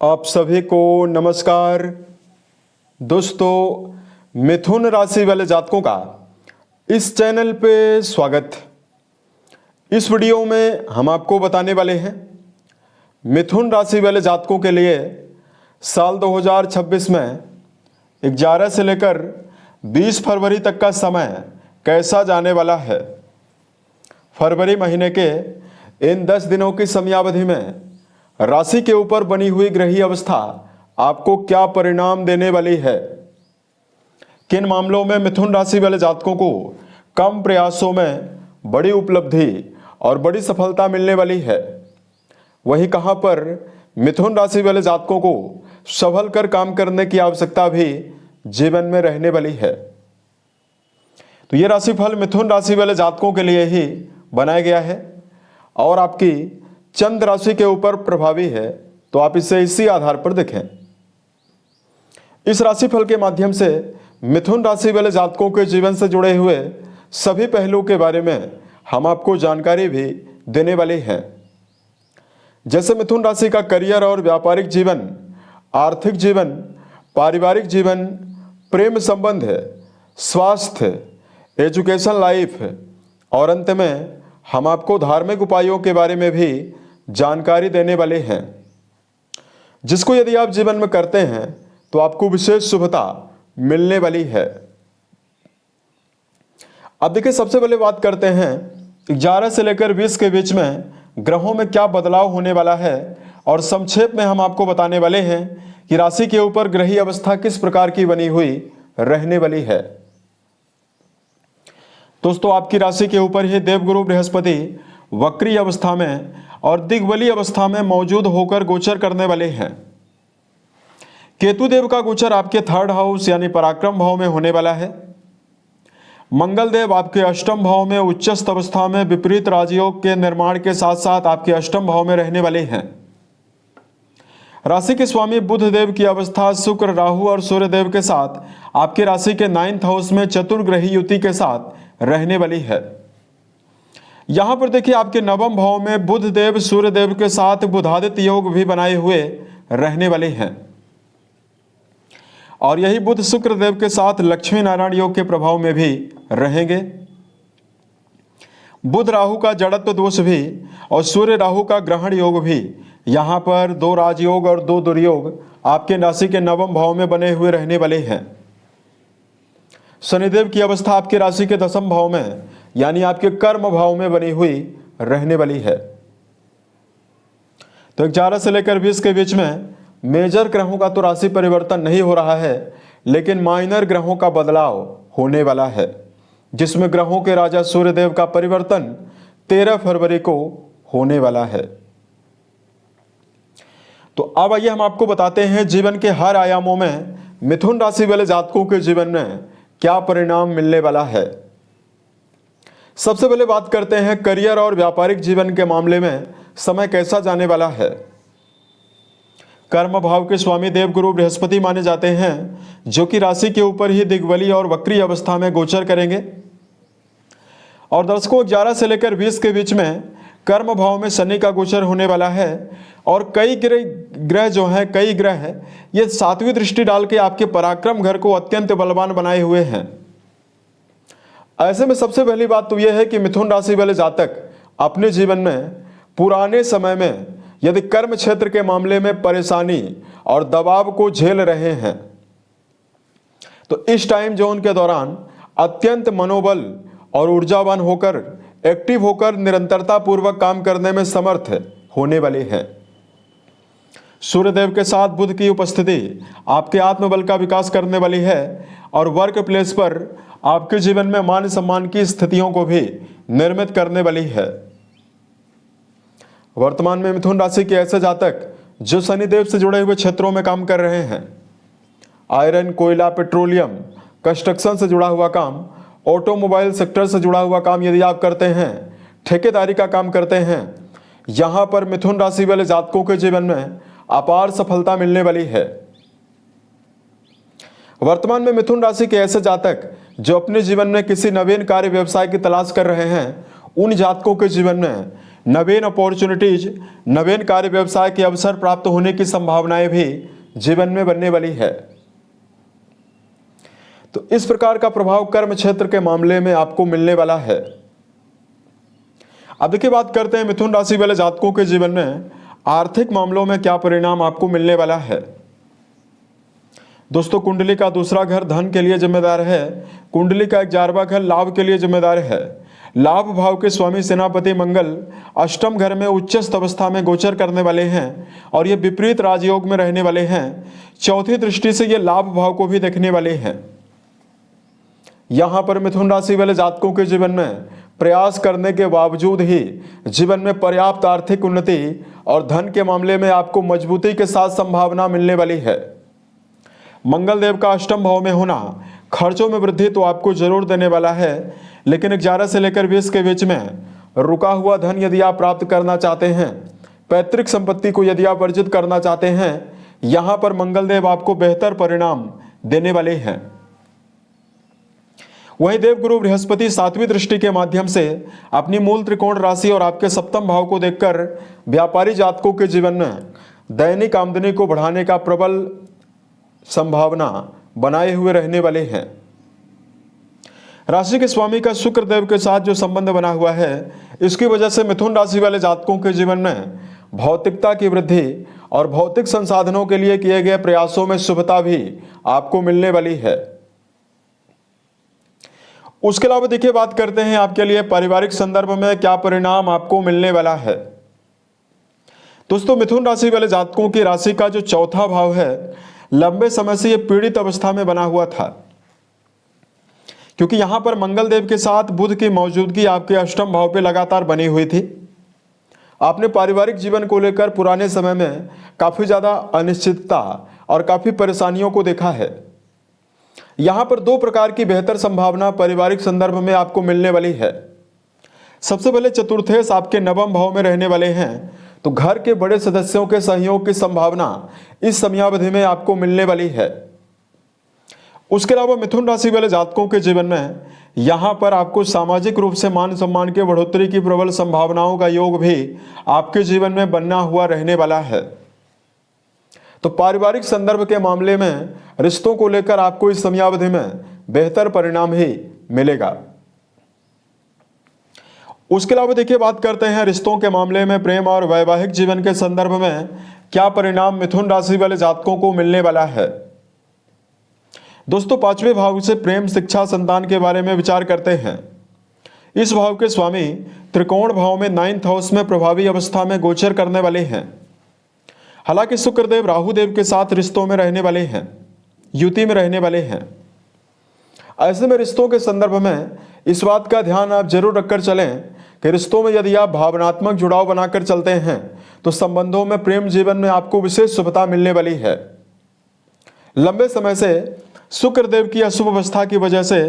आप सभी को नमस्कार। दोस्तों, मिथुन राशि वाले जातकों का इस चैनल पे स्वागत। इस वीडियो में हम आपको बताने वाले हैं मिथुन राशि वाले जातकों के लिए साल 2026 में 11 से लेकर 20 फरवरी तक का समय कैसा जाने वाला है। फरवरी महीने के इन 10 दिनों की समयावधि में राशि के ऊपर बनी हुई ग्रही अवस्था आपको क्या परिणाम देने वाली है। किन मामलों में मिथुन राशि वाले जातकों को कम प्रयासों में बड़ी उपलब्धि और बड़ी सफलता मिलने वाली है, वहीं कहां पर मिथुन राशि वाले जातकों को संभल कर काम करने की आवश्यकता भी जीवन में रहने वाली है। तो ये राशिफल मिथुन राशि वाले जातकों के लिए ही बनाया गया है और आपकी चंद्र राशि के ऊपर प्रभावी है, तो आप इसे इसी आधार पर देखें। इस राशिफल के माध्यम से मिथुन राशि वाले जातकों के जीवन से जुड़े हुए सभी पहलुओं के बारे में हम आपको जानकारी भी देने वाले हैं। जैसे मिथुन राशि का करियर और व्यापारिक जीवन, आर्थिक जीवन, पारिवारिक जीवन, प्रेम संबंध, स्वास्थ्य, एजुकेशन लाइफ और अंत में हम आपको धार्मिक उपायों के बारे में भी जानकारी देने वाले हैं, जिसको यदि आप जीवन में करते हैं तो आपको विशेष शुभता मिलने वाली है। अब देखिए, सबसे पहले बात करते हैं 11 से लेकर 20 के बीच में ग्रहों में क्या बदलाव होने वाला है और संक्षेप में हम आपको बताने वाले हैं कि राशि के ऊपर ग्रही अवस्था किस प्रकार की बनी हुई रहने वाली है। दोस्तों, आपकी राशि के ऊपर ही देवगुरु बृहस्पति वक्री अवस्था में और दिग्बली अवस्था में मौजूद होकर गोचर करने वाले हैं। केतु देव का गोचर आपके 3rd हाउस यानी पराक्रम भाव में होने वाला है। मंगल देव आपके अष्टम भाव में उच्चस्थ अवस्था में विपरीत राजयोग के निर्माण के साथ साथ आपके अष्टम भाव में रहने वाले हैं। राशि के स्वामी बुध देव की अवस्था शुक्र, राहु और सूर्य देव के साथ आपकी राशि के 9th हाउस में चतुर्ग्रही युति के साथ रहने वाली है। यहां पर देखिए, आपके 9वें भाव में बुध देव सूर्य देव के साथ बुधादित्य योग भी बनाए हुए रहने वाले हैं और यही बुध शुक्र देव के साथ लक्ष्मी नारायण योग के प्रभाव में भी रहेंगे। बुध राहु का जड़त्व दोष भी और सूर्य राहु का ग्रहण योग भी, यहां पर 2 राजयोग और 2 दुर्योग आपके राशि के 9वें भाव में बने हुए रहने वाले हैं। शनिदेव की अवस्था आपके राशि के 10वें भाव में यानी आपके कर्म भाव में बनी हुई रहने वाली है। तो 11 से लेकर 20 के बीच में मेजर ग्रहों का तो राशि परिवर्तन नहीं हो रहा है, लेकिन माइनर ग्रहों का बदलाव होने वाला है, जिसमें ग्रहों के राजा सूर्यदेव का परिवर्तन 13 फरवरी को होने वाला है। तो अब आइए हम आपको बताते हैं जीवन के हर आयामों में मिथुन राशि वाले जातकों के जीवन में क्या परिणाम मिलने वाला है। सबसे पहले बात करते हैं करियर और व्यापारिक जीवन के मामले में समय कैसा जाने वाला है। कर्म भाव के स्वामी देवगुरु बृहस्पति माने जाते हैं, जो कि राशि के ऊपर ही दिग्बली और वक्री अवस्था में गोचर करेंगे। और दर्शकों, 11 से लेकर 20 के बीच में कर्म भाव में शनि का गोचर होने वाला है और कई ग्रह जो हैं, कई ग्रह ये 7वीं दृष्टि डाल के आपके पराक्रम घर को अत्यंत बलवान बनाए हुए हैं। ऐसे में सबसे पहली बात तो यह है कि मिथुन राशि वाले जातक अपने जीवन में पुराने समय में यदि कर्म क्षेत्र के मामले में परेशानी और दबाव को झेल रहे हैं, तो इस टाइम जोन के दौरान अत्यंत मनोबल और ऊर्जावान होकर, एक्टिव होकर निरंतरता पूर्वक काम करने में समर्थ होने वाले हैं। सूर्यदेव के साथ बुध की उपस्थिति आपके आत्मबल का विकास करने वाली है और वर्क प्लेस पर आपके जीवन में मान सम्मान की स्थितियों को भी निर्मित करने वाली है। वर्तमान में मिथुन राशि के ऐसे जातक जो शनिदेव से जुड़े हुए क्षेत्रों में काम कर रहे हैं, आयरन, कोयला, पेट्रोलियम, कंस्ट्रक्शन से जुड़ा हुआ काम, ऑटोमोबाइल सेक्टर से जुड़ा हुआ काम यदि आप करते हैं, ठेकेदारी का काम करते हैं, यहां पर मिथुन राशि वाले जातकों के जीवन में अपार सफलता मिलने वाली है। वर्तमान में मिथुन राशि के ऐसे जातक जो अपने जीवन में किसी नवीन कार्य व्यवसाय की तलाश कर रहे हैं, उन जातकों के जीवन में नवीन अपॉर्चुनिटीज, नवीन कार्य व्यवसाय के अवसर प्राप्त होने की संभावनाएं भी जीवन में बनने वाली है। तो इस प्रकार का प्रभाव कर्म क्षेत्र के मामले में आपको मिलने वाला है। अब देखिए बात करते हैं मिथुन राशि वाले जातकों के जीवन में आर्थिक मामलों में क्या परिणाम आपको मिलने वाला है। दोस्तों, कुंडली का दूसरा घर धन के लिए जिम्मेदार है। कुंडली का 11वां घर लाभ के लिए जिम्मेदार है। लाभ भाव के स्वामी सेनापति मंगल अष्टम घर में उच्चस्थ अवस्था में गोचर करने वाले हैं और ये विपरीत राजयोग में रहने वाले हैं। चौथी दृष्टि से ये लाभ भाव को भी देखने वाले हैं। यहां पर मिथुन राशि वाले जातकों के जीवन में प्रयास करने के बावजूद ही जीवन में पर्याप्त आर्थिक उन्नति और धन के मामले में आपको मजबूती के साथ संभावना मिलने वाली है। मंगल देव का अष्टम भाव में होना खर्चों में वृद्धि तो आपको जरूर देने वाला है, लेकिन 11 से लेकर 20 के बीच में रुका हुआ धन यदि आप प्राप्त करना चाहते हैं, पैतृक संपत्ति को यदि आप अर्जित करना चाहते हैं, यहां पर मंगल देव आपको बेहतर परिणाम देने वाले हैं। वहीं देवगुरु बृहस्पति 7वीं दृष्टि के माध्यम से अपनी मूल त्रिकोण राशि और आपके सप्तम भाव को देखकर व्यापारी जातकों के जीवन में दैनिक आमदनी को बढ़ाने का प्रबल संभावना बनाए हुए रहने वाले हैं। राशि के स्वामी का शुक्र देव के साथ जो संबंध बना हुआ है, इसकी वजह से मिथुन राशि वाले जातकों के जीवन में भौतिकता की वृद्धि और भौतिक संसाधनों के लिए किए गए प्रयासों में शुभता भी आपको मिलने वाली है। उसके अलावा देखिए बात करते हैं आपके लिए पारिवारिक संदर्भ में क्या परिणाम आपको मिलने वाला है। दोस्तों, मिथुन राशि वाले जातकों की राशि का जो चौथा भाव है, लंबे समय से यह पीड़ित अवस्था में बना हुआ था, क्योंकि यहां पर मंगल देव के साथ बुध की मौजूदगी आपके अष्टम भाव पे लगातार बनी हुई थी। आपने पारिवारिक जीवन को लेकर पुराने समय में काफी ज्यादा अनिश्चितता और काफी परेशानियों को देखा है। यहां पर दो प्रकार की बेहतर संभावना पारिवारिक संदर्भ में आपको मिलने वाली है। सबसे पहले चतुर्थेश आपके नवम भाव में रहने वाले हैं, तो घर के बड़े सदस्यों के सहयोग की संभावना इस समयावधि में आपको मिलने वाली है। उसके अलावा मिथुन राशि वाले जातकों के जीवन में यहां पर आपको सामाजिक रूप से मान सम्मान के बढ़ोतरी की प्रबल संभावनाओं का योग भी आपके जीवन में बना हुआ रहने वाला है। तो पारिवारिक संदर्भ के मामले में रिश्तों को लेकर आपको इस समयावधि में बेहतर परिणाम ही मिलेगा। उसके अलावा देखिए बात करते हैं रिश्तों के मामले में प्रेम और वैवाहिक जीवन के संदर्भ में क्या परिणाम मिथुन राशि वाले जातकों को मिलने वाला है। दोस्तों, 5वें भाव से प्रेम, शिक्षा, संतान के बारे में विचार करते हैं। इस भाव के स्वामी त्रिकोण भाव में 9th हाउस में प्रभावी अवस्था में गोचर करने वाले हैं। हालांकि शुक्रदेव राहु देव के साथ रिश्तों में रहने वाले हैं, युति में रहने वाले हैं। ऐसे में रिश्तों के संदर्भ में इस बात का ध्यान आप जरूर रखकर चलें कि रिश्तों में यदि आप भावनात्मक जुड़ाव बनाकर चलते हैं तो संबंधों में, प्रेम जीवन में आपको विशेष शुभता मिलने वाली है। लंबे समय से शुक्रदेव की अशुभ अवस्था की वजह से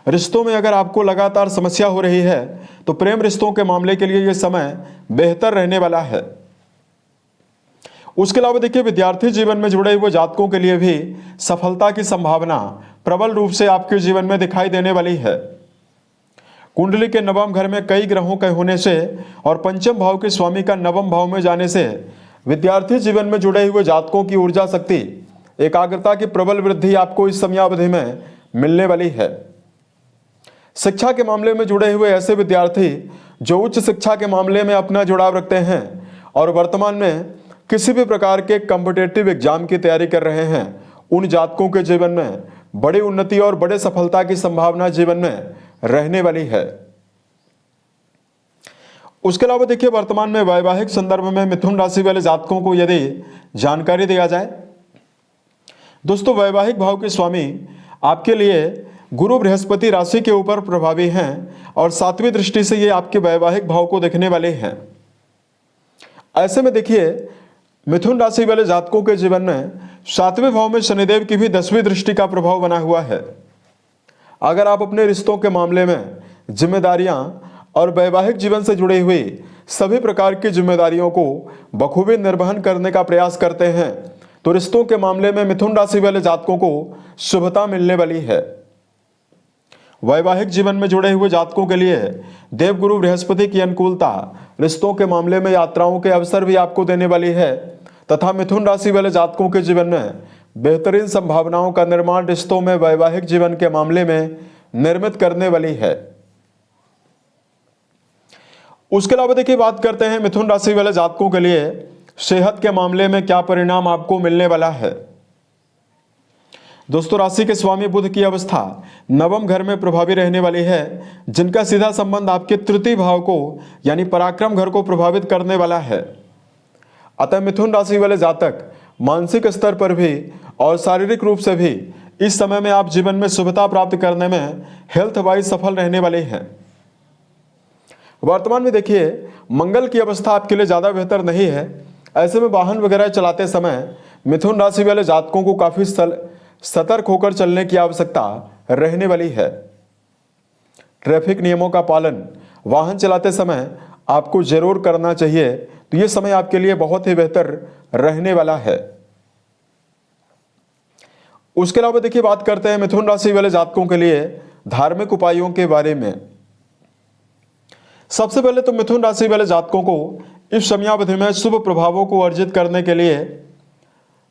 रिश्तों में अगर आपको लगातार समस्या हो रही है तो प्रेम रिश्तों के मामले के लिए यह समय बेहतर रहने वाला है। उसके अलावा देखिए विद्यार्थी जीवन में जुड़े हुए जातकों के लिए भी सफलता की संभावना प्रबल रूप से आपके जीवन में दिखाई देने वाली है। कुंडली के नवम घर में कई ग्रहों के होने से और पंचम भाव के स्वामी का नवम भाव में जाने से विद्यार्थी जीवन में जुड़े हुए जातकों की ऊर्जा शक्ति, एकाग्रता की प्रबल वृद्धि आपको इस समयावधि में मिलने वाली है। शिक्षा के मामले में जुड़े हुए ऐसे विद्यार्थी जो उच्च शिक्षा के मामले में अपना जुड़ाव रखते हैं और वर्तमान में किसी भी प्रकार के कॉम्पिटिटिव एग्जाम की तैयारी कर रहे हैं, उन जातकों के जीवन में बड़ी उन्नति और बड़े सफलता की संभावना जीवन में रहने वाली है। उसके अलावा देखिए वर्तमान में वैवाहिक संदर्भ में मिथुन राशि वाले जातकों को यदि जानकारी दिया जाए, दोस्तों वैवाहिक भाव के स्वामी आपके लिए गुरु बृहस्पति राशि के ऊपर प्रभावी हैं और 7वीं दृष्टि से ये आपके वैवाहिक भाव को देखने वाले हैं। ऐसे में देखिए मिथुन राशि वाले जातकों के जीवन में 7वें भाव में शनिदेव की भी 10वीं दृष्टि का प्रभाव बना हुआ है। अगर आप अपने रिश्तों के मामले में जिम्मेदारियां और वैवाहिक जीवन से जुड़ी हुई सभी प्रकार की जिम्मेदारियों को बखूबी निर्वहन करने का प्रयास करते हैं तो रिश्तों के मामले में मिथुन राशि वाले जातकों को शुभता मिलने वाली है। वैवाहिक जीवन में जुड़े हुए जातकों के लिए देवगुरु बृहस्पति की अनुकूलता रिश्तों के मामले में यात्राओं के अवसर भी आपको देने वाली है तथा मिथुन राशि वाले जातकों के जीवन में बेहतरीन संभावनाओं का निर्माण रिश्तों में वैवाहिक जीवन के मामले में निर्मित करने वाली है। उसके अलावा देखिए बात करते हैं मिथुन राशि वाले जातकों के लिए सेहत के मामले में क्या परिणाम आपको मिलने वाला है। दोस्तों, राशि के स्वामी बुध की अवस्था नवम घर में प्रभावी रहने वाली है, जिनका सीधा संबंध आपके तृतीय भाव को यानी पराक्रम घर को प्रभावित करने वाला है। अतः मिथुन राशि वाले जातक मानसिक स्तर पर भी और शारीरिक रूप से भी इस समय में आप जीवन में शुभता प्राप्त करने में हेल्थ वाइज सफल रहने वाले हैं। वर्तमान में देखिए मंगल की अवस्था आपके लिए ज़्यादा बेहतर नहीं है। ऐसे में वाहन वगैरह चलाते समय मिथुन राशि वाले जातकों को काफ़ी सतर्क होकर चलने की आवश्यकता रहने वाली है। ट्रैफिक नियमों का पालन वाहन चलाते समय आपको जरूर करना चाहिए, तो ये समय आपके लिए बहुत ही बेहतर रहने वाला है। उसके अलावा देखिए बात करते हैं मिथुन राशि वाले जातकों के लिए धार्मिक उपायों के बारे में। सबसे पहले तो मिथुन राशि वाले जातकों को इस समयावधि में शुभ प्रभावों को अर्जित करने के लिए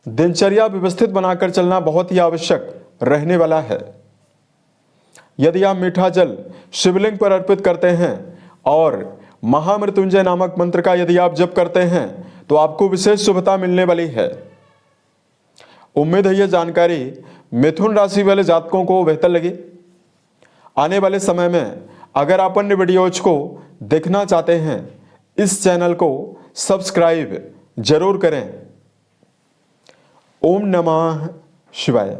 दिनचर्या व्यवस्थित बनाकर चलना बहुत ही आवश्यक रहने वाला है। यदि आप मीठा जल शिवलिंग पर अर्पित करते हैं और महामृत्युंजय नामक मंत्र का यदि आप जप करते हैं तो आपको विशेष शुभता मिलने वाली है। उम्मीद है यह जानकारी मिथुन राशि वाले जातकों को बेहतर लगी। आने वाले समय में अगर आप अन्य वीडियोज को देखना चाहते हैं, इस चैनल को सब्सक्राइब जरूर करें। ओम नमः शिवाय।